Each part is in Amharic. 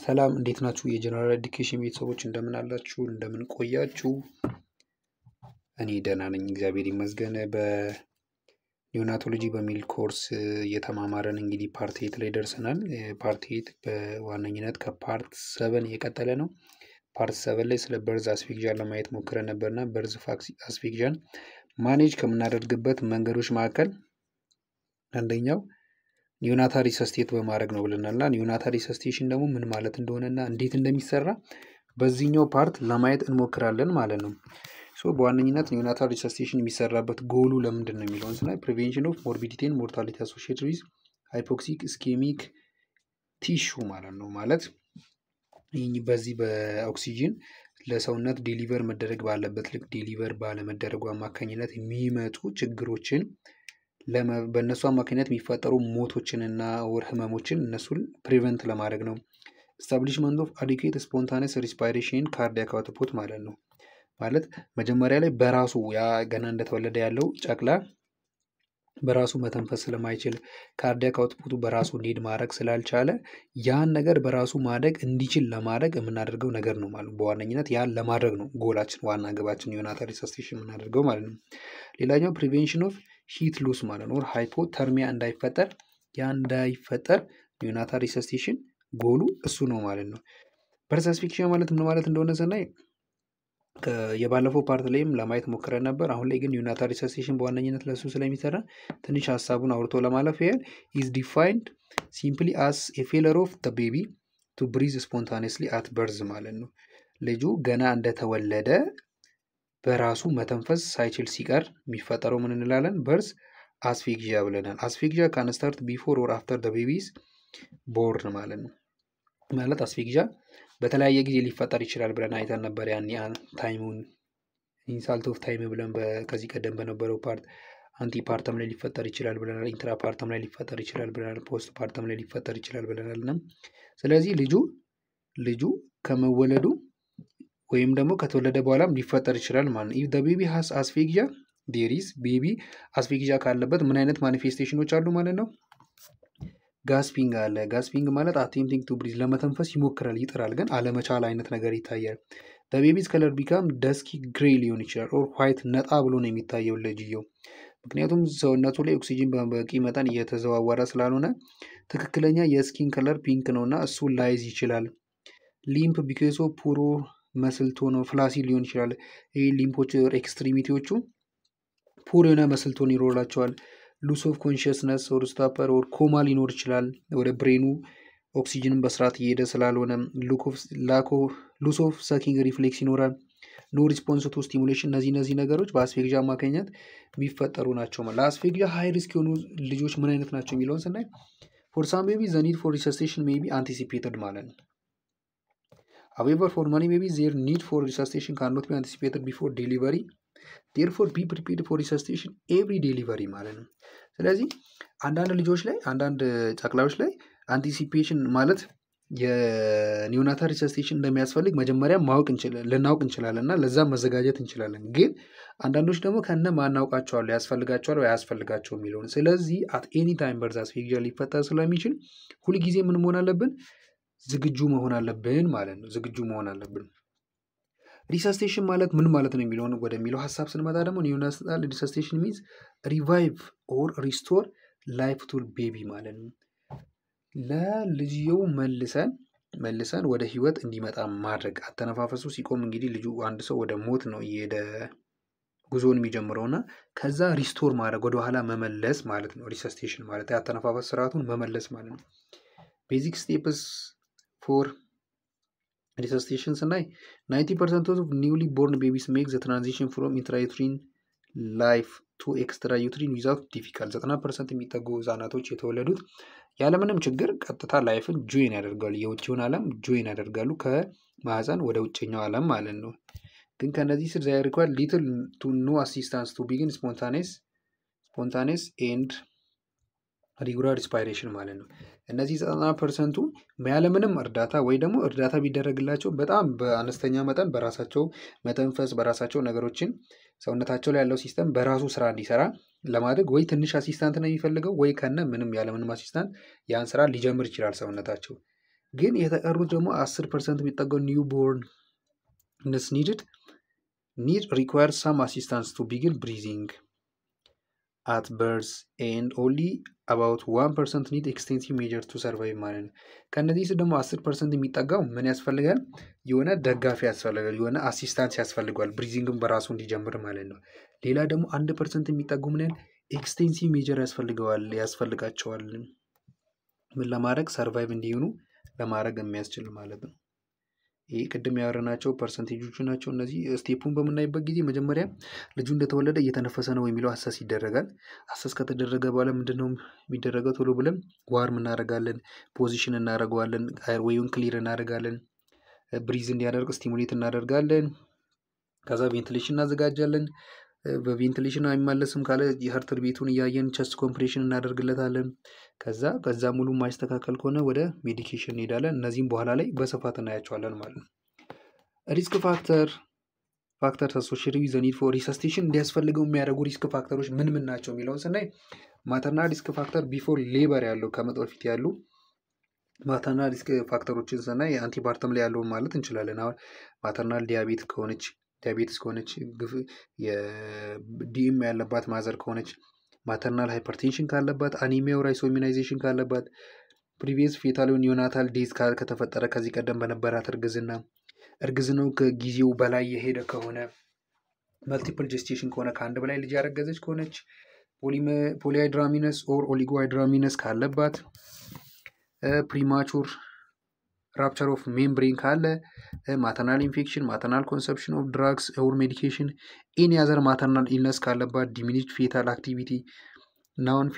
ሰላም እንዴት ናችሁ? የጀነራል ኤዱኬሽን ቤተሰቦች እንደምን አላችሁ? እንደምን ቆያችሁ? እኔ ደህና ነኝ፣ እግዚአብሔር ይመስገን። በኒዮናቶሎጂ በሚል ኮርስ እየተማማረን እንግዲህ ፓርት 8 ላይ ደርሰናል። ፓርት 8 በዋነኝነት ከፓርት 7 የቀጠለ ነው። ፓርት 7 ላይ ስለ በርዝ አስፊክዣን ለማየት ሞክረን ነበርና በርዝ አስፊክዣን ማኔጅ ከምናደርግበት መንገዶች መካከል አንደኛው ኒዮናታል ሪሰስቴት በማድረግ ነው ብለናልና ኒዮናታል ሪሰስቴሽን ደግሞ ምን ማለት እንደሆነና እንዴት እንደሚሰራ በዚህኛው ፓርት ለማየት እንሞክራለን ማለት ነው። በዋነኝነት ኒዮናታል ሪሰስቴሽን የሚሰራበት ጎሉ ለምንድን ነው የሚለውን ስናይ ፕሪቬንሽን ኦፍ ሞርቢዲቲ ኤንድ ሞርታሊቲ አሶሺየትድ ዊዝ ሃይፖክሲክ ኢስኬሚክ ቲሹ ማለት ነው። ማለት በዚህ በኦክሲጂን ለሰውነት ዴሊቨር መደረግ ባለበት ልክ ዴሊቨር ባለመደረጉ አማካኝነት የሚመጡ ችግሮችን በእነሱ አማካኝነት የሚፈጠሩ ሞቶችንና ወር ህመሞችን እነሱን ፕሪቨንት ለማድረግ ነው። ኤስታብሊሽመንት ኦፍ አዲኩዌት ስፖንታነስ ሪስፓይሬሽን ካርዲያክ አውትፑት ማለት ነው። ማለት መጀመሪያ ላይ በራሱ ያ ገና እንደተወለደ ያለው ጨቅላ በራሱ መተንፈስ ስለማይችል ካርዲያክ አውትፑቱ በራሱ እንዲሄድ ማድረግ ስላልቻለ ያን ነገር በራሱ ማደግ እንዲችል ለማድረግ የምናደርገው ነገር ነው ማለት ነው። በዋነኝነት ያን ለማድረግ ነው ጎላችን፣ ዋና ግባችን ኒዮናታል ሪሰስቴሽን የምናደርገው ማለት ነው። ሌላኛው ፕሪቬንሽን ኦፍ ሂት ሎስ ማለት ነው። ሃይፖተርሚያ እንዳይፈጠር ኒዮናታል ሪሰስቴሽን ጎሉ እሱ ነው ማለት ነው። በርዝ አስፊክሲያ ማለት ምን ማለት እንደሆነ ስናይ የባለፈው ፓርት ላይም ለማየት ሞክረን ነበር። አሁን ላይ ግን ኒዮናታል ሪሰስቴሽን በዋነኝነት ለሱ ስለሚሰራ ትንሽ ሀሳቡን አውርቶ ለማለፍ ያህል ኢዝ ዲፋይንድ ሲምፕሊ አስ ኤ ፌለር ኦፍ ዘ ቤቢ ቱ ብሪዝ ስፖንታኒየስሊ አት በርዝ ማለት ነው። ልጁ ገና እንደተወለደ በራሱ መተንፈስ ሳይችል ሲቀር የሚፈጠረው ምን እንላለን? በርዝ አስፊክሲያ ብለናል። አስፊክሲያ ካን ስታርት ቢፎር ኦር አፍተር ዘ ቤቢስ ቦርን ማለት ነው። ማለት አስፊክሲያ በተለያየ ጊዜ ሊፈጠር ይችላል ብለን አይተን ነበር። ያን ታይሙን ኢንሳልት ኦፍ ታይም ብለን ከዚህ ቀደም በነበረው ፓርት አንቲ ፓርተም ላይ ሊፈጠር ይችላል ብለናል። ኢንትራ ፓርተም ላይ ሊፈጠር ይችላል ብለናል። ፖስት ፓርተም ላይ ሊፈጠር ይችላል ብለናል። እና ስለዚህ ልጁ ከመወለዱ ወይም ደግሞ ከተወለደ በኋላም ሊፈጠር ይችላል ማለት ነው። ኢፍ ዘ ቤቢ ሃስ አስፊክሲያ ዴር ኢዝ ቤቢ አስፊክሲያ ካለበት ምን አይነት ማኒፌስቴሽኖች አሉ ማለት ነው? ጋስፒንግ አለ። ጋስፒንግ ማለት አቴምፕቲንግ ቱ ብሪዝ ለመተንፈስ ይሞክራል፣ ይጥራል፣ ግን አለመቻል አይነት ነገር ይታያል። ዘ ቤቢስ ከለር ቢካም ደስኪ ግሬ ሊሆን ይችላል ኦር ዋይት ነጣ ብሎ ነው የሚታየው ልጅየው። ምክንያቱም ሰውነቱ ላይ ኦክሲጂን በበቂ መጠን እየተዘዋወረ ስላልሆነ ትክክለኛ የስኪን ከለር ፒንክ ነው እና እሱን ላይዝ ይችላል። ሊምፕ ቢኬሶ ፑሮ መስልቶን ፍላሲ ሊሆን ይችላል። ይህ ሊምፖች ኤክስትሪሚቲዎቹ ፑር የሆነ መስልቶን ይኖራቸዋል። ሉስ ኦፍ ኮንሽስነስ ኦር ስታፐር ኦር ኮማ ሊኖር ይችላል። ወደ ብሬኑ ኦክሲጅንን በስርዓት እየሄደ ስላልሆነ ሉስ ኦፍ ሰኪንግ ሪፍሌክስ ይኖራል። ኖ ሪስፖንስ ቱ ስቲሙሌሽን። እነዚህ ነገሮች በአስፊክሲያ አማካኝነት የሚፈጠሩ ናቸው። ለአስፊክሲያ ሃይ ሪስክ የሆኑ ልጆች ምን አይነት ናቸው የሚለውን ስናይ ፎር ሳም ቤቢ ዘ ኒድ ፎር ሪሰስቴሽን ሜይ ቢ አንቲሲፔትድ ማለት ነው። However, for many babies, their need for resuscitation cannot be anticipated before delivery. Therefore, be prepared for resuscitation every delivery ማለት ነው። ስለዚህ አንዳንድ ልጆች ላይ አንዳንድ ጨቅላዎች ላይ አንቲሲፔሽን ማለት የኒዮናታል ሪሰስቴሽን እንደሚያስፈልግ መጀመሪያ ልናውቅ እንችላለን እና ለዛም መዘጋጀት እንችላለን። ግን አንዳንዶች ደግሞ ከነ ማናውቃቸዋል ያስፈልጋቸዋል ወይ አያስፈልጋቸው የሚለውን። ስለዚህ አት ኤኒ ታይም በርዝ አስፊክሲያ ሊፈጠር ስለሚችል ሁልጊዜ ምን መሆን አለብን? ዝግጁ መሆን አለብን ማለት ነው። ዝግጁ መሆን አለብን። ሪሰስቴሽን ማለት ምን ማለት ነው የሚለውን ወደሚለው ሀሳብ ስንመጣ ደግሞ ኒዮናታል ሪሰስቴሽን ሚንስ ሪቫይቭ ኦር ሪስቶር ላይፍ ቱ ቤቢ ማለት ነው። ለልጅየው መልሰን ወደ ህይወት እንዲመጣ ማድረግ። አተነፋፈሱ ሲቆም እንግዲህ ልጁ አንድ ሰው ወደ ሞት ነው እየሄደ ጉዞውን የሚጀምረውና ከዛ ሪስቶር ማድረግ ወደኋላ መመለስ ማለት ነው። ሪሰስቴሽን ማለት የአተነፋፈስ ስርዓቱን መመለስ ማለት ነው። ቤዚክ ስቴፕስ ፎር ሪሰስቴሽን ስናይ 90% ኦፍ ኒውሊ ቦርን ቤቢስ ሜክ ዘ ትራንዚሽን ፍሮም ኢንትራዩትሪን ላይፍ ቱ ኤክስትራ ዩትሪን ዊዛውት ዲፊካልት። 90% የሚጠጉ ህጻናቶች የተወለዱት ያለምንም ችግር ቀጥታ ላይፍን ጆይን ያደርጋሉ፣ የውጭውን ዓለም ጆይን ያደርጋሉ ከማህፀን ወደ ውጭኛው ዓለም ማለት ነው። ግን ከነዚህ ስር ዛይ ሪኳየር ሊትል ቱ ኖ አሲስታንስ ቱ ቢጊን ስፖንታኔስ ኤንድ ሪጉላር ሪስፓይሬሽን ማለት ነው። እነዚህ 90%ቱ ያለምንም እርዳታ ወይ ደግሞ እርዳታ ቢደረግላቸው በጣም በአነስተኛ መጠን በራሳቸው መተንፈስ በራሳቸው ነገሮችን ሰውነታቸው ላይ ያለው ሲስተም በራሱ ስራ እንዲሰራ ለማድረግ ወይ ትንሽ አሲስታንት ነው የሚፈልገው ወይ ከነ ምንም ያለምንም አሲስታንት ያን ስራ ሊጀምር ይችላል ሰውነታቸው። ግን የተቀሩት ደግሞ 10% የሚጠጋው newbornness need require some assistance to begin breathing at birth and only about 1% need extensive measures to survive ማለት ነው። ከነዚህ ደግሞ 10% የሚጠጋው ምን ያስፈልጋል? የሆነ ደጋፊ ያስፈልጋል፣ የሆነ አሲስታንስ ያስፈልገዋል ብሪዚንግን በራሱ እንዲጀምር ማለት ነው። ሌላ ደግሞ 1% የሚጠጉ ምን ያህል ኤክስቴንሲቭ ሜጀር ያስፈልጋቸዋል ምን ለማድረግ ሰርቫይቭ እንዲሆኑ ለማድረግ የሚያስችል ማለት ነው። ይሄ ቅድም ያወራናቸው ፐርሰንቴጆቹ ናቸው። እነዚህ ስቴፑን በምናይበት ጊዜ መጀመሪያ ልጁ እንደተወለደ እየተነፈሰ ነው የሚለው አሰስ ይደረጋል። አሰስ ከተደረገ በኋላ ምንድነው የሚደረገው? ቶሎ ብለን ዋርም እናደርጋለን፣ ፖዚሽን እናደርገዋለን፣ ኤርዌዩን ክሊር እናደርጋለን፣ ብሪዝ እንዲያደርግ ስቲሙሌት እናደርጋለን። ከዛ ቬንቲሌሽን እናዘጋጃለን። በቬንቲሌሽን አይመለስም ካለ የሀርት ቤቱን እያየን ቸስት ኮምፕሬሽን እናደርግለታለን። ከዛ ሙሉ ማይስተካከል ከሆነ ወደ ሜዲኬሽን እንሄዳለን። እነዚህም በኋላ ላይ በስፋት እናያቸዋለን ማለት ነው። ሪስክ ፋክተር አሶሺየትድ ዊዝ ዘ ኒድ ፎር ሪሰስቴሽን እንዲያስፈልገው የሚያደርጉ ሪስክ ፋክተሮች ምን ምን ናቸው የሚለውን ስናይ ማተርናል ሪስክ ፋክተር ቢፎር ሌበር ያለው ከመጥ በፊት ያሉ ማተርናል ሪስክ ፋክተሮችን ስናይ አንቲፓርተም ላይ ያለውን ማለት እንችላለን። አሁን ማተርናል ዲያቤትስ ከሆነች የዲኤም ያለባት ማዘር ከሆነች፣ ማተርናል ሃይፐርቴንሽን ካለባት፣ አኒሚያ ራይስ ኢሚዩናይዜሽን ካለባት፣ ፕሪቪየስ ፌታል ኒዮናታል ዴዝ ከተፈጠረ ከዚህ ቀደም በነበራት እርግዝናው ከጊዜው በላይ የሄደ ከሆነ፣ መልቲፕል ጀስቴሽን ከሆነ ከአንድ በላይ ልጅ ያረገዘች ከሆነች፣ ፖሊሃይድራሚነስ ኦር ኦሊጎሃይድራሚነስ ካለባት፣ ፕሪማቹር ራፕቸር ኦፍ ሜምብሬን ካለ፣ ማተርናል ኢንፌክሽን፣ ማተርናል ኮንሰፕሽን ኦፍ ድራግስ ኦር ሜዲኬሽን፣ ኤኒ አዘር ማተርናል ኢልነስ ካለባት፣ ዲሚኒሽድ ፌታል አክቲቪቲ፣ ናውን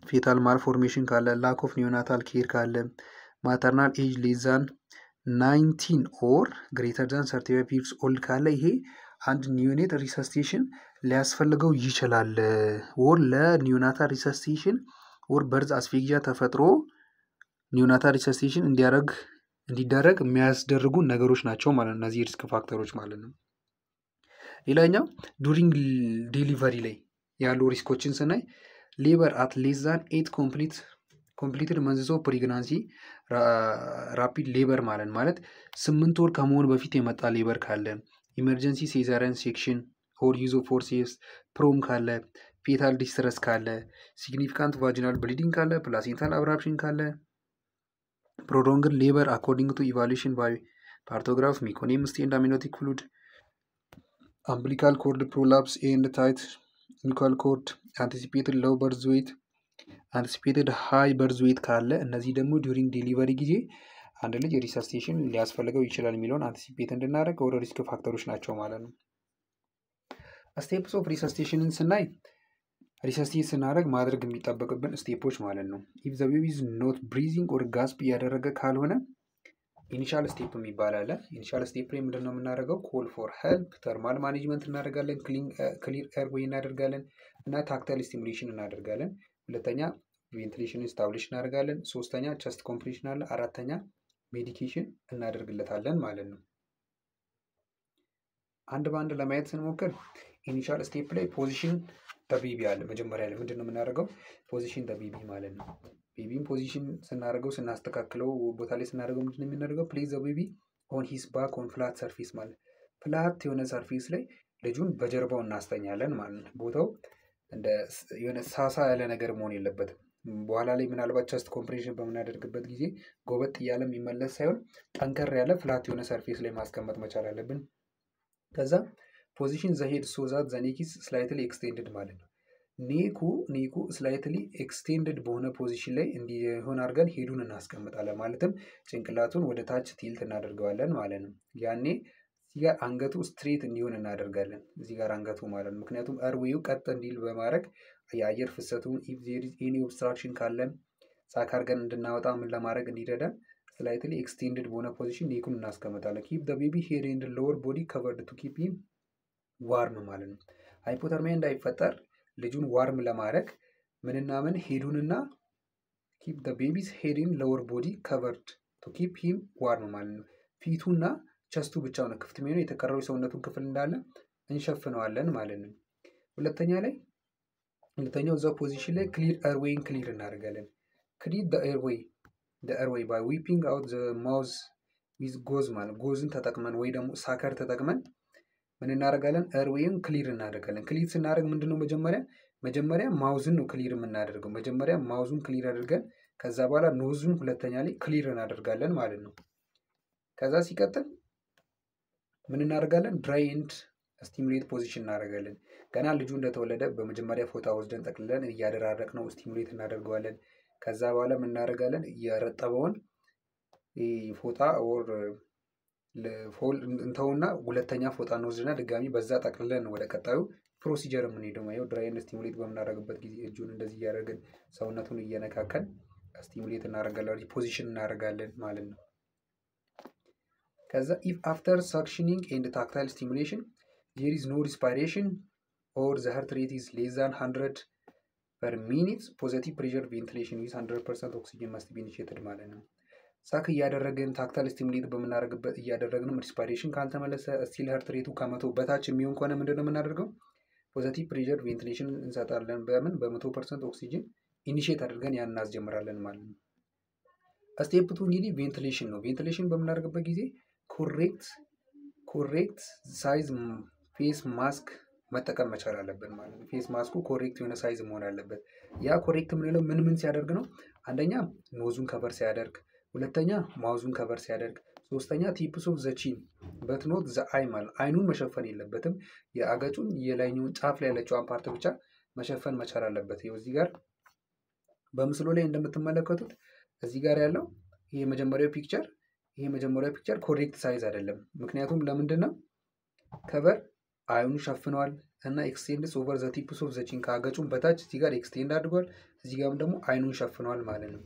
ፌታል ማልፎርሜሽን ካለ፣ ላክ ኦፍ ኒዮናታል ኬር ካለ፣ ማተርናል ኤጅ ሌዛን 19 ኦር ግሬተር ዛን 35 ይርስ ኦልድ ካለ ይሄ አንድ ኒዮኔት ሪሰስቴሽን ሊያስፈልገው ይችላል። ኦር ለኒዮናታል ሪሰስቴሽን ኦር በርዝ አስፌክሲያ ተፈጥሮ ኒዮናታል ሪሰስቴሽን እንዲደረግ የሚያስደርጉ ነገሮች ናቸው ማለት ነው፣ እነዚህ ሪስክ ፋክተሮች ማለት ነው። ሌላኛው ዱሪንግ ዴሊቨሪ ላይ ያሉ ሪስኮችን ስናይ ሌበር አት ሌስ ዛን 8 ኮምፕሊትድ መንዝስ ኦፍ ፕሬግናንሲ ራፒድ ሌበር ማለት 8 ወር ከመሆኑ በፊት የመጣ ሌበር ካለ፣ ኢመርጀንሲ ሴዛሪያን ሴክሽን ኦር ዩዝ ኦፍ ፎርሴፕስ ፕሮም ካለ፣ ፌታል ዲስትረስ ካለ፣ ሲግኒፊካንት ቫጂናል ብሊዲንግ ካለ፣ ፕላሴንታል አብራፕሽን ካለ፣ prolonged labor according to evaluation by partograph, meconium stent amniotic fluid, umbilical cord prolapse and tight umbilical cord, anticipated low birth weight, anticipated high birth weight ካለ እነዚህ ደግሞ ዱሪንግ ዴሊቨሪ ጊዜ አንድ ልጅ ሪሰስቴሽን ሊያስፈልገው ይችላል የሚለውን አንቲሲፔት እንድናደርግ ወደ ሪስክ ፋክተሮች ናቸው ማለት ነው። ስቴፕስ ኦፍ ሪሰስቴሽንን ስናይ ሪሰስቴት ስናደርግ ማድረግ የሚጠበቅብን ስቴፖች ማለት ነው። ኢፍ ዘ ቤቢ ኢዝ ኖት ብሪዚንግ ኦር ጋስፕ እያደረገ ካልሆነ ኢኒሻል ስቴፕ የሚባል አለ። ኢኒሻል ስቴፕ ላይ ምንድን ነው የምናደርገው? ኮል ፎር ሄልፕ፣ ተርማል ማኔጅመንት እናደርጋለን፣ ክሊር ኤርዌይ እናደርጋለን እና ታክታይል ስቲሙሌሽን እናደርጋለን። ሁለተኛ ቬንቲሌሽን ስታብሊሽ እናደርጋለን። ሶስተኛ ቸስት ኮምፕሬሽን አለ። አራተኛ ሜዲኬሽን እናደርግለታለን ማለት ነው። አንድ በአንድ ለማየት ስንሞክር ኢኒሻል ስቴፕ ላይ ፖዚሽን ቤቢ አለ። መጀመሪያ ላይ ምንድን ነው የምናደርገው? ፖዚሽን ቤቢ ማለት ነው። ቤቢን ፖዚሽን ስናደርገው ስናስተካክለው ቦታ ላይ ስናደርገው ምንድን ነው የምናደርገው? ፕሌስ ዘ ቤቢ ኦን ሂስ ባክ ኦን ፍላት ሰርፌስ ማለት ፍላት የሆነ ሰርፌስ ላይ ልጁን በጀርባው እናስተኛለን ማለት ነው። ቦታው እንደ የሆነ ሳሳ ያለ ነገር መሆን የለበትም። በኋላ ላይ ምናልባት ቸስት ኮምፕሬሽን በምናደርግበት ጊዜ ጎበጥ እያለ የሚመለስ ሳይሆን ጠንከር ያለ ፍላት የሆነ ሰርፌስ ላይ ማስቀመጥ መቻል አለብን። ከዛ ፖዚሽን ዘ ሄድ ሶ ዛት ዘ ኔክ ኢዝ ስላይትሊ ኤክስቴንድድ ማለት ነው። ኔኩ ስላይትሊ ኤክስቴንድድ በሆነ ፖዚሽን ላይ እንዲሆን አድርገን ሄዱን እናስቀምጣለን። ማለትም ጭንቅላቱን ወደ ታች ቲልት እናደርገዋለን ማለት ነው። ያኔ እዚህ ጋር አንገቱ ስትሬት እንዲሆን እናደርጋለን። እዚህ ጋር አንገቱ ማለት ነው። ምክንያቱም ኤርዌዩ ቀጥ እንዲል በማድረግ የአየር ፍሰቱን ኢፍ ዜር ኢዝ ኤኒ ኦብስትራክሽን ካለን ሳክ አድርገን እንድናወጣ ምን ለማድረግ እንዲረዳን ስላይትሊ ኤክስቴንድድ በሆነ ፖዚሽን ኔኩን እናስቀምጣለን። ኪፕ ዘ ቤቢ ሄድ ኤንድ ሎወር ቦዲ ከቨርድ ቱ ኪፕ ሂም ዋርም ማለት ነው። ሃይፖተርሚያ እንዳይፈጠር ልጁን ዋርም ለማድረግ ምንና ምን ሄዱንና ኪፕ ዘ ቤቢስ ሄድ ኤንድ ሎወር ቦዲ ከቨርድ ቱ ኪፕ ሂም ዋርም ማለት ነው። ፊቱና ቸስቱ ብቻ ነው ክፍት የሚሆነው፣ የተቀረው የሰውነቱን ክፍል እንዳለ እንሸፍነዋለን ማለት ነው። ሁለተኛው እዛ ፖዚሽን ላይ ክሊር ኤርዌይን ክሊር እናደርጋለን። ክሊር ዘ ኤርዌይ the airway by whipping out the mouth with gauze ማለት ጎዝን ተጠቅመን ወይ ደግሞ ሳከር ተጠቅመን ምን እናደርጋለን? ኤርዌይን ክሊር እናደርጋለን። ክሊር ስናደርግ ምንድነው መጀመሪያ ማውዝን ነው ክሊር የምናደርገው። መጀመሪያ ማውዙን ክሊር አድርገን ከዛ በኋላ ኖዙን ሁለተኛ ላይ ክሊር እናደርጋለን ማለት ነው። ከዛ ሲቀጥል ምን እናደርጋለን? ድራይ ኤንድ ስቲሙሌት ፖዚሽን እናደርጋለን። ገና ልጁ እንደተወለደ በመጀመሪያ ፎጣ ወስደን ጠቅልለን እያደራረቅ ነው ስቲሙሌት እናደርገዋለን። ከዛ በኋላ ምን እናደርጋለን? የረጠበውን ፎጣ ኦር ለፎል እንተውና ሁለተኛ ፎጣ እንወስድና ድጋሚ በዛ ጠቅልለን ወደ ቀጣዩ ፕሮሲጀር የምንሄደው ማለት ድራይ ኤንድ ስቲሙሌት በምናደርግበት ጊዜ እጁን እንደዚህ እያደረግን ሰውነቱን እየነካከን ስቲሙሌት እናደርጋለን፣ ሪፖዚሽን እናደርጋለን ማለት ነው። ከዛ if after suctioning and tactile stimulation there is no respiration or the heart rate is less than 100 per minute positive pressure ventilation with 100% oxygen must be initiated ማለት ነው። ሳክ እያደረግን ታክታይል ስቲሙሌት በምናደርግበት እያደረግንም ሪስፓይሬሽን ካልተመለሰ ስቲል ሀርት ሬቱ ከመቶ በታች የሚሆን ከሆነ ምንድነው የምናደርገው? ፖዚቲቭ ፕሬሸር ቬንቲሌሽን እንሰጣለን። በምን በ100% ኦክሲጅን ኢኒሺየት አድርገን ያን እናስጀምራለን ማለት ነው። ስቴፕ 2 እንግዲህ ቬንቲሌሽን ነው። ቬንቲሌሽን በምናደርግበት ጊዜ ኮሬክት ሳይዝ ፌስ ማስክ መጠቀም መቻል አለብን ማለት ነው። ፌስ ማስኩ ኮሬክት የሆነ ሳይዝ መሆን አለበት። ያ ኮሬክት የምንለው ምን ሲያደርግ ነው? አንደኛ ኖዙን ከቨር ሲያደርግ፣ ሁለተኛ ማውዙን ከቨር ሲያደርግ፣ ሶስተኛ ቲፕስ ኦፍ ዘ ቺን በት ኖት ዘ አይ ማለት አይኑን መሸፈን የለበትም። የአገጩን የላይኛውን ጫፍ ላይ ያለችውን ፓርት ብቻ መሸፈን መቻል አለበት። ይኸው እዚህ ጋር በምስሉ ላይ እንደምትመለከቱት እዚህ ጋር ያለው ይሄ የመጀመሪያው ፒክቸር ኮሬክት ሳይዝ አይደለም። ምክንያቱም ለምንድን ነው? ከቨር አይኑን ሸፍነዋል እና ኤክስቴንድስ ኦቨር ዘ ቲፕስ ኦፍ ዘ ቺን ከአገጩን በታች እዚህ ጋር ኤክስቴንድ አድርጓል፣ እዚህ ጋርም ደግሞ አይኑን ሸፍነዋል ማለት ነው።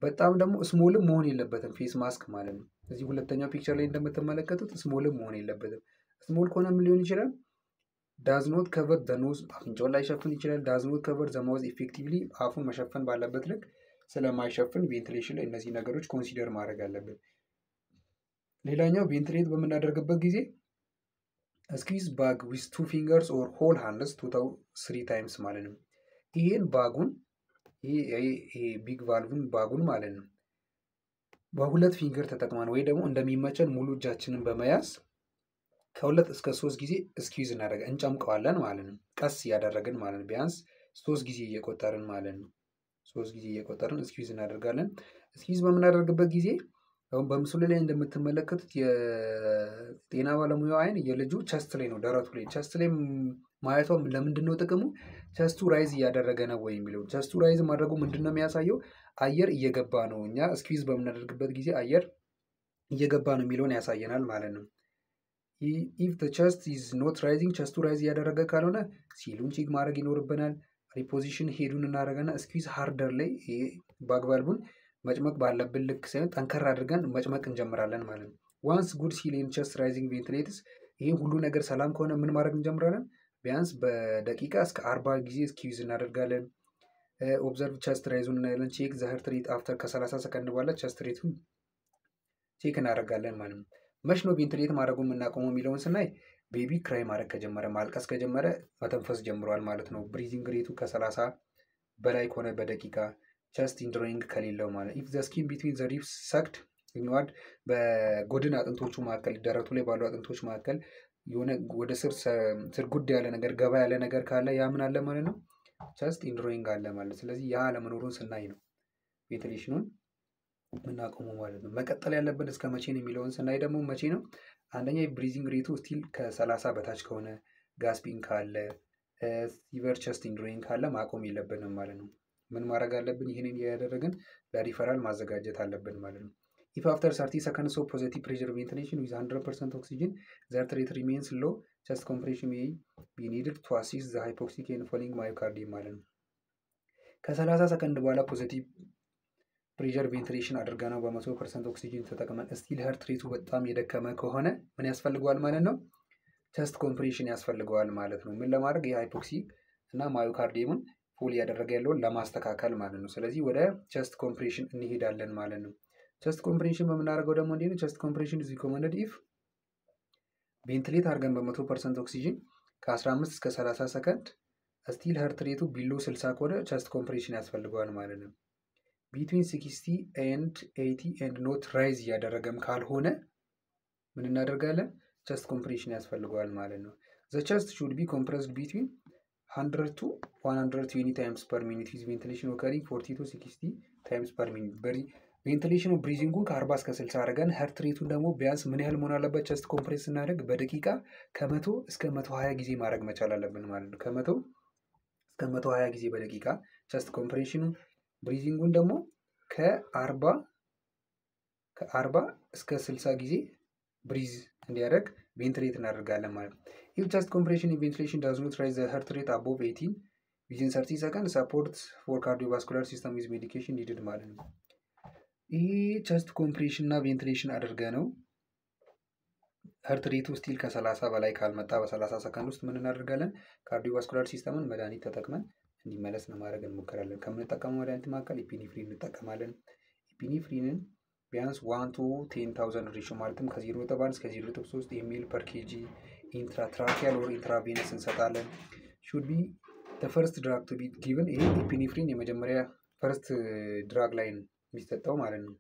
በጣም ደግሞ ስሞልም መሆን የለበትም ፌስ ማስክ ማለት ነው። እዚህ ሁለተኛው ፒክቸር ላይ እንደምትመለከቱት ስሞልም መሆን የለበትም። ስሞል ከሆነ ምን ሊሆን ይችላል? ዳዝ ኖት ከቨር ዘ ኖዝ አፍንጫውን ላይ ሸፍን ይችላል። ዳዝ ኖት ከቨር ዘ ማውዝ ኢፌክቲቭሊ አፉን መሸፈን ባለበት ልክ ስለማይሸፍን ቬንቲሌሽን ላይ እነዚህ ነገሮች ኮንሲደር ማድረግ አለብን። ሌላኛው ቬንቲሌት በምናደርግበት ጊዜ ስኩዊዝ ባግ ዊዝ 2 ፊንገርስ ኦር ሆል ሃንድስ 2-3 ታይምስ ማለት ነው። ይሄን ባጉን ይሄ ቢግ ቫልቭን ባጉን ማለት ነው በሁለት ፊንገር ተጠቅመን ወይ ደግሞ እንደሚመቸን ሙሉ እጃችንን በመያዝ ከሁለት እስከ 3 ጊዜ ስኩዊዝ እንጨምቀዋለን ማለት ነው። ቀስ እያደረግን ማለት ነው። ቢያንስ 3 ጊዜ እየቆጠርን ማለት ነው። 3 ጊዜ እየቆጠርን ስኩዊዝ እናደርጋለን። ስኩዊዝ በምናደርግበት ጊዜ አሁን በምስሉ ላይ እንደምትመለከቱት የጤና ባለሙያው አይን የልጁ ቸስት ላይ ነው፣ ደረቱ ላይ ቸስት ላይ ማየቷ ለምንድን ነው ጥቅሙ? ቸስቱ ራይዝ እያደረገ ነው ወይ የሚለው። ቸስቱ ራይዝ ማድረጉ ምንድን ነው የሚያሳየው? አየር እየገባ ነው። እኛ ስኩዊዝ በምናደርግበት ጊዜ አየር እየገባ ነው የሚለውን ያሳየናል ማለት ነው። ኢፍ ዘ ቸስት ኢዝ ኖት ራይዚንግ ቸስቱ ራይዝ እያደረገ ካልሆነ ሲሉን ቼክ ማድረግ ይኖርብናል። ሪፖዚሽን ሄዱን እናደርገና ስኩዊዝ ሃርደር ላይ ባግ ቫልቭን መጭመቅ ባለብን ልክ ሳይሆን ጠንከር አድርገን መጭመቅ እንጀምራለን ማለት ነው። ዋንስ ጉድ ሲል ኤንድ ቸስት ራይዚንግ ቬንቲሌትስ ይሄ ሁሉ ነገር ሰላም ከሆነ ምን ማድረግ እንጀምራለን? ቢያንስ በደቂቃ እስከ 40 ጊዜ ስኩዊዝ እናደርጋለን። ኦብዘርቭ ቸስት ራይዙን እናያለን። ቼክ ዘ ሀርት ሬት አፍተር ከ30 ሰከንድ በኋላ ቸስት ሬቱን ቼክ እናደርጋለን ማለት ነው። መች ነው ቬንቲሌት ማድረጉን የምናቆመው የሚለውን ስናይ ቤቢ ክራይ ማድረግ ከጀመረ ማልቀስ ከጀመረ መተንፈስ ጀምሯል ማለት ነው። ብሪዚንግ ሬቱ ከ30 በላይ ከሆነ በደቂቃ ቸስት ኢንድሮይንግ ከሌለው ማለት ኢፍ ዘ ስኪን ቢትዊን ዘ ሪብስ ሰክድ ኢንዋርድ በጎድን አጥንቶቹ መካከል ደረቱ ላይ ባሉ አጥንቶች መካከል የሆነ ወደ ስር ጉድ ያለ ነገር ገባ ያለ ነገር ካለ ያ ምን አለ ማለት ነው? ቸስት ኢንድሮይንግ አለ ማለት። ስለዚህ ያ አለመኖሩን ስናይ ነው ቬንቲሌሽኑን የምናቆመው ማለት ነው። መቀጠል ያለብን እስከ መቼ ነው የሚለውን ስናይ ደግሞ መቼ ነው? አንደኛ የብሪዚንግ ሬቱ ስቲል ከ30 በታች ከሆነ ጋስፒንግ ካለ ሲቨር ቸስት ኢንድሮይንግ ካለ ማቆም የለብንም ማለት ነው። ምን ማድረግ አለብን? ይህንን ያደረግን ለሪፈራል ማዘጋጀት አለብን ማለት ነው። ኢፍ አፍተር 30 ሰከንድስ ኦፍ ፖዚቲቭ ፕሬሸር ቬንቲሌሽን ዊዝ 100% ኦክሲጅን ዘ ሃርት ሬት ሪሜንስ ሎ ቸስት ኮምፕሬሽን ሜይ ቢ ኒድድ ቱ አሲስት ዘ ሃይፖክሲክ ኤንድ ፎሊንግ ማዮካርዲየም ማለት ነው። ከ30 ሰከንድ በኋላ ፖዚቲቭ ፕሬሸር ቬንቲሌሽን አድርጋ ነው በ100% ኦክሲጅን ተጠቅመን ስቲል ሃርት ሬቱ በጣም የደከመ ከሆነ ምን ያስፈልገዋል ማለት ነው? ቸስት ኮምፕሬሽን ያስፈልገዋል ማለት ነው። ምን ለማድረግ? የሃይፖክሲክ እና ማዮካርዲየምን ፉል እያደረገ ያለውን ለማስተካከል ማለት ነው። ስለዚህ ወደ ቸስት ኮምፕሬሽን እንሄዳለን ማለት ነው። ቸስት ኮምፕሬሽን በምናደርገው ደግሞ እንዴት ነው? ቸስት ኮምፕሬሽን ኢዝ ሪኮመንደድ ኢፍ ቬንቲሌት አድርገን በ100% ኦክሲጅን ከ15 እስከ 30 ሰከንድ ስቲል ሃርት ሬቱ ቢሎ 60 ከሆነ ቸስት ኮምፕሬሽን ያስፈልገዋል ማለት ነው። ቢትዊን 60 ኤንድ 80 ኤንድ ኖት ራይዝ እያደረገም ካልሆነ ምን እናደርጋለን? ቸስት ኮምፕሬሽን ያስፈልገዋል ማለት ነው። ዘ ቸስት ሹድ ቢ ኮምፕረስድ ቢትዊን 100 to 120 times per minute with ventilation occurring 40 to 60 times per minute። ቬንቲሌሽኑ ብሪዚንጉን ከ40 እስከ 60 አድርገን ሀርት ሬቱን ደግሞ ቢያንስ ምን ያህል መሆን አለበት? ቸስት ኮምፕሬስ ስናደርግ በደቂቃ ከ100 እስከ 120 ጊዜ ማድረግ መቻል አለብን ማለት ነው። ከ100 እስከ 120 ጊዜ በደቂቃ ቸስት ኮምፕሬሽኑ፣ ብሪዚንጉን ደግሞ ከ40 እስከ 60 ጊዜ ብሪዝ እንዲያደርግ ቬንትሌት እናደርጋለን ማለት ነው። ኢፍ ቸስት ኮምፕሬሽን ቬንቲሌሽን ዳዝ ኖት ራይዝ ዘ ሀርት ሬት አቦቭ 18 ዊዝን 30 ሰከንድ ሰፖርት ፎር ካርዲዮቫስኩላር ሲስተም ዊዝ ሜዲኬሽን ኒድድ ማለት ነው። ይህ ቸስት ኮምፕሬሽን እና ቬንቲሌሽን አድርገ ነው ሀርት ሬቱ ስቲል ከ30 በላይ ካልመጣ በ30 ሰከንድ ውስጥ ምን እናደርጋለን? ካርዲዮቫስኩላር ሲስተምን መድኃኒት ተጠቅመን እንዲመለስ ለማድረግ እንሞክራለን። ከምንጠቀመው መድኃኒት መካከል ኢፒኒፍሪን እንጠቀማለን። ኢፒኒፍሪንን ቢያንስ 1 to 10,000 ሬሾ ማለትም ከ0.1 እስከ 0.3 ኤምኤል ፐር ኬጂ ኢንትራትራኪያል ኦር ኢንትራቬነስ እንሰጣለን። ሹድ ቢ ፈርስት ድራግ ቱ ቢ ጊቨን። ይሄ ኢፒኒፍሪን የመጀመሪያ ፈርስት ድራግ ላይ የሚሰጠው ማለት ነው።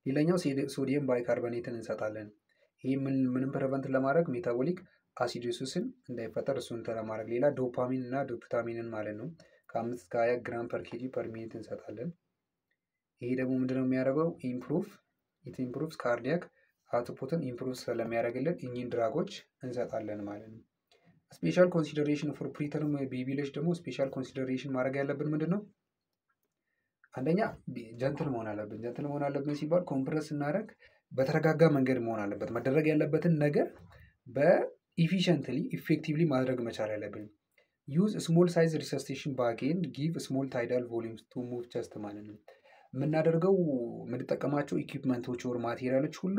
ሌላኛው ሶዲየም ባይካርቦኔትን እንሰጣለን። ይህ ምንም ፕሬቨንት ለማድረግ ሜታቦሊክ አሲዶሲስን እንዳይፈጠር እሱን ለማድረግ። ሌላ ዶፓሚን እና ዶፕታሚንን ማለት ነው ከ5 እስከ 20 ግራም ፐር ኬጂ ፐር ሚኒት እንሰጣለን። ይሄ ደግሞ ምንድነው የሚያደርገው? ኢምፕሩቭስ ካርዲያክ አውትፑትን ኢምፕሩቭ ስለሚያደርግልን እኚህን ድራጎች እንሰጣለን ማለት ነው። ስፔሻል ኮንሲደሬሽን ፎር ፕሪተርም ቤቢሎች ደግሞ ስፔሻል ኮንሲደሬሽን ማድረግ ያለብን ምንድን ነው? አንደኛ ጀንትል መሆን አለብን። ጀንትል መሆን አለብን ሲባል ኮምፕረስ ስናደርግ በተረጋጋ መንገድ መሆን አለበት። መደረግ ያለበትን ነገር በኢፊሽንትሊ ኢፌክቲቭሊ ማድረግ መቻል ያለብን። ዩዝ ስሞል ሳይዝ ሪሰስቴሽን ባግ ኤንድ ጊቭ ስሞል ታይዳል ቮሊዩምስ ቱ ሙቭ ቸስት ማለት ነው። የምንጠቀማቸው ኢኩፕመንቶች ወር ማቴሪያሎች ሁሉ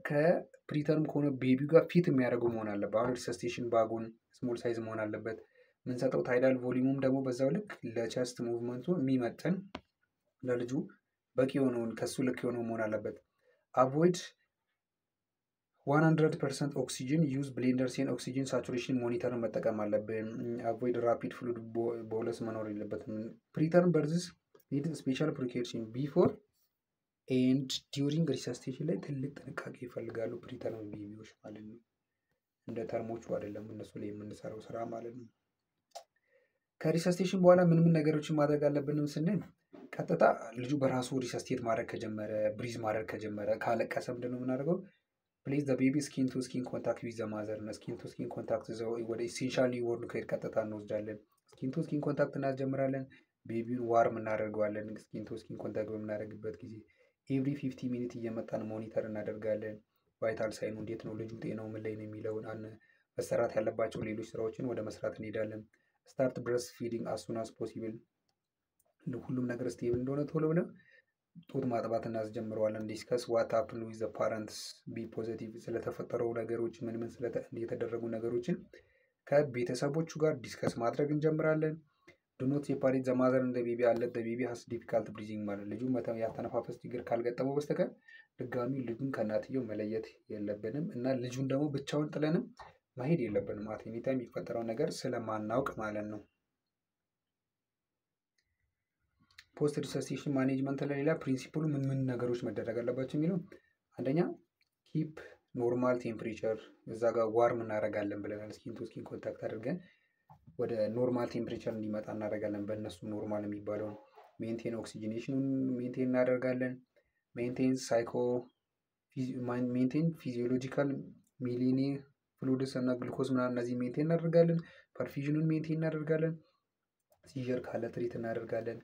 ከፕሪተርም ከሆነ ቤቢው ጋር ፊት የሚያደርጉ መሆን አለበት። አሁን ሪሰስቴሽን ባጉን ስሞል ሳይዝ መሆን አለበት። የምንሰጠው ታይዳል ቮሊዩሙም ደግሞ በዛው ልክ ለቸስት ሙቭመንቱ የሚመጥን ለልጁ በቂ የሆነውን ከሱ ልክ የሆነው መሆን አለበት። አቮይድ 100% ኦክሲጅን ዩዝ ብሌንደርስ ኤንድ ኦክሲጅን ሳቹሬሽን ሞኒተርን መጠቀም አለብን። አቮይድ ራፒድ ፍሉድ ቦለስ መኖር የለበትም። ፕሪተርም በርዝስ ኒድ ስፔሻል ፕሪኮሽን ቢፎር ኤንድ ዲዩሪንግ ሪሰስቴሽን ላይ ትልቅ ጥንቃቄ ይፈልጋሉ ፕሪተርም ቤቢዎች ማለት ነው። እንደ ተርሞቹ አይደለም እነሱ ላይ የምንሰራው ስራ ማለት ነው። ከሪሰስቴሽን በኋላ ምን ነገሮችን ማድረግ አለብንም ስንል ቀጥታ ልጁ በራሱ ሪሰስቴት ማድረግ ከጀመረ ብሪዝ ማድረግ ከጀመረ ካለቀሰ ምንድን ነው የምናደርገው? ፕሌስ ዘ ቤቢ ስኪን ቱ ስኪን ኮንታክት ዊዝ ዘ ማዘር እና ስኪን ቱ ስኪን ኮንታክት ወደ ኢሴንሻል ወርድ ከሄድ ቀጥታ እንወስዳለን። ስኪን ቱ ስኪን ኮንታክት እናስጀምራለን። ቤቢውን ዋርም እናደርገዋለን። ስኪን ቱ ስኪን ኮንታክት በምናደርግበት ጊዜ ኤቭሪ 50 ሚኒት እየመጣን ሞኒተር እናደርጋለን። ቫይታል ሳይኑ እንዴት ነው፣ ልጁ ጤናው ምን ላይ ነው የሚለውን መሰራት ያለባቸው ሌሎች ስራዎችን ወደ መስራት እንሄዳለን። ስታርት ብረስት ፊዲንግ አስ ሱን አስ ፖሲብል። ሁሉም ነገር ስቴብል እንደሆነ ቶሎ ብለን ጡት ማጥባት እናስጀምረዋለን። ዲስከስ ዋት ሀፕን ዊዝ ዘ ፓረንትስ ቢ ፖዚቲቭ። ስለተፈጠረው ነገሮች ምን የተደረጉ ነገሮችን ከቤተሰቦቹ ጋር ዲስከስ ማድረግ እንጀምራለን። ዱኖት ሴፓሬት ዘ ማዘር እንደ ቤቢ አለት ዘ ቤቢ ሀስ ዲፊካልት ብሪዚንግ ማለት ልጁ ያተነፋፈስ ችግር ካልገጠመው በስተቀር ድጋሚ ልጁን ከእናትየው መለየት የለብንም እና ልጁን ደግሞ ብቻውን ጥለንም መሄድ የለብንም። አቴኒታ የሚፈጠረው ነገር ስለማናውቅ ማለት ነው። ፖስት ሪሰስቴሽን ማኔጅመንት ለሌላ ፕሪንሲፕሉ ምን ነገሮች መደረግ አለባቸው የሚለው አንደኛ ኪፕ ኖርማል ቴምፕሬቸር፣ እዛ ጋር ዋርም እናደርጋለን ብለናል። ስኪን ቱ ስኪን ኮንታክት አድርገን ወደ ኖርማል ቴምፕሬቸር እንዲመጣ እናደርጋለን። በእነሱ ኖርማል የሚባለውን ሜንቴን ኦክሲጂኔሽኑን ሜንቴን እናደርጋለን። ሜንቴን ፊዚዮሎጂካል ሚሊኒ ፍሉድስ እና ግሉኮዝ ምናምን እነዚህ ሜንቴን እናደርጋለን። ፐርፊዥኑን ሜንቴን እናደርጋለን። ሲዥር ካለ ትሪት እናደርጋለን።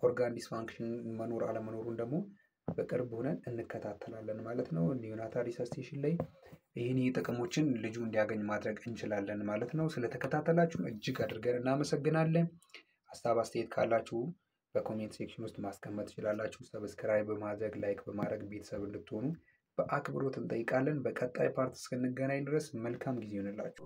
ኦርጋን ዲስፋንክሽን መኖር አለመኖሩን ደግሞ በቅርብ ሆነን እንከታተላለን ማለት ነው። ኒዮናታል ሪሰስቴሽን ላይ ይህን ጥቅሞችን ልጁ እንዲያገኝ ማድረግ እንችላለን ማለት ነው። ስለተከታተላችሁን እጅግ አድርገን እናመሰግናለን። ሀሳብ አስተያየት ካላችሁ በኮሜንት ሴክሽን ውስጥ ማስቀመጥ ትችላላችሁ። ሰብስክራይብ በማድረግ ላይክ በማድረግ ቤተሰብ እንድትሆኑ በአክብሮት እንጠይቃለን። በቀጣይ ፓርት እስክንገናኝ ድረስ መልካም ጊዜ ይሆንላችሁ።